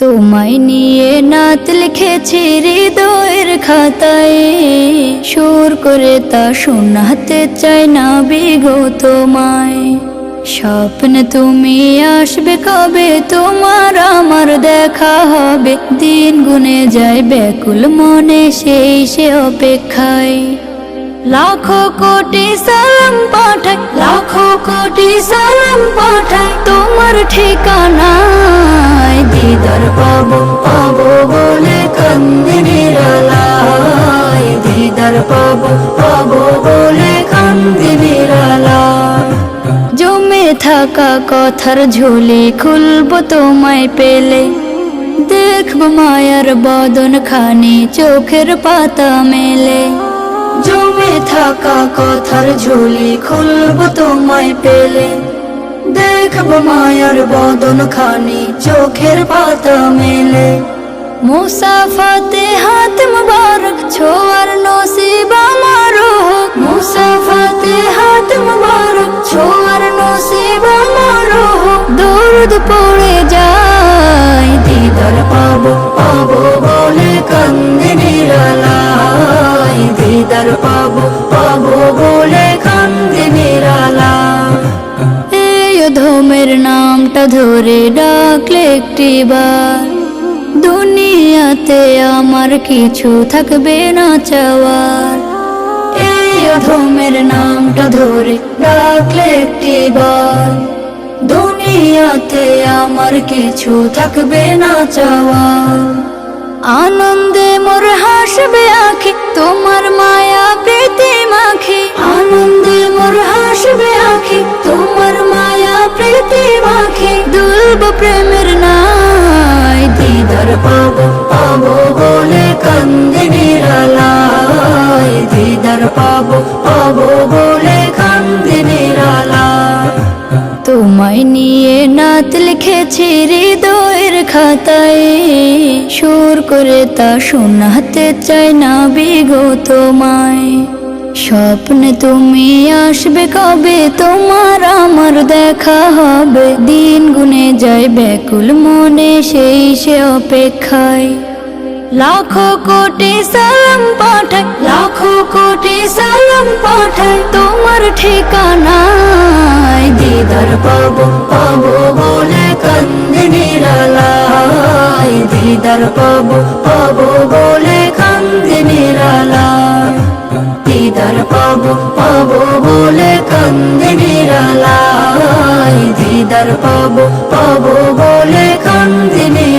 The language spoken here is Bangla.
তোমায় নিয়ে নাত লিখেছি হৃদয়ের খাতায়, সুর করে তা শোনাতে চাই না বিগো তোমায়। স্বপ্ন তুমি আসবে কবে, তোমার আমার দেখা হবে, দিন গুনে যায় ব্যাকুল মনে সেই সে অপেক্ষায়। লাখো কোটি সালাম পাঠাই, লাখো কোটি সালাম পাঠাই তোমার ঠিকানায়। দিদার পাবো পাবো বলে কান্দি নিরালায়, দিদার পাবো পাবো বলে কান্দি নিরালায়। জমে থাকা কথার ঝুলি খুলবো তোমায় পেলে, দেখবো মায়ার বদন খানি চোখের পাতা মেলে। জমে থাকা কথার ঝুলি খুলবো তোমায় পেলে, দেখবো মায়ার বদন খানি চোখের পাতা মেলে। মুসাফাতে হাত মুবারক ছোঁয়ার নসিব আমার হোক, মুসাফাতে হাত মুবারক ছোঁয়ার নসিব আমার হোক। দরুদ পড়ে যায়, দিদার পাবো পাবো বলে কান্দি নিরালায়, দিদার পাবো পাবো বলে কান্দি নিরালায়। এই অধমের নামটা ধরে ডাকলে একটিবার, দুনিয়াতে আমার কিছু থাকবে না চাওয়ার। এই অধমের নামটা ধরে ডাকলে একটিবার, দুনিয়াতে আমার কিছু থাকবে না চাওয়ার। আনন্দে মোর হাসবে আঁখি তোমার মায়া প্রীতি মাখি, আনন্দে মোর হাসবে আঁখি তোমার মায়া প্রীতি মাখি। দুলব প্রেমের নাই, দিদার পাবো পাবো বলে কান্দি নিরালায়, দিদার পাবো পাবো বলে কান্দি নিরালায়। তোমায় নিয়ে নাত লিখেছি হৃদয়ের খাতায়, সুর করে তা শোনাতে চাই না বিগো তোমায়। স্বপ্নে তুমি আসবে কবে, তোমার আমার দেখা হবে, দিন গুনে যায় ব্যাকুল মনে সেই সে অপেক্ষায়। লাখো কোটি সালাম পাঠাই, লাখো কোটি সালাম পাঠাই তোমার ঠিকানায়। দিদার পাবো পাবো বলে কান্দি নিরালায়, দিদার পাবো পাবো বলে কান্দি নিরালায়, দিদার পাবো পাবো বলে কান্দি নিরালায়, দিদার পাবো পাবো বলে কান্দি নিরালায়।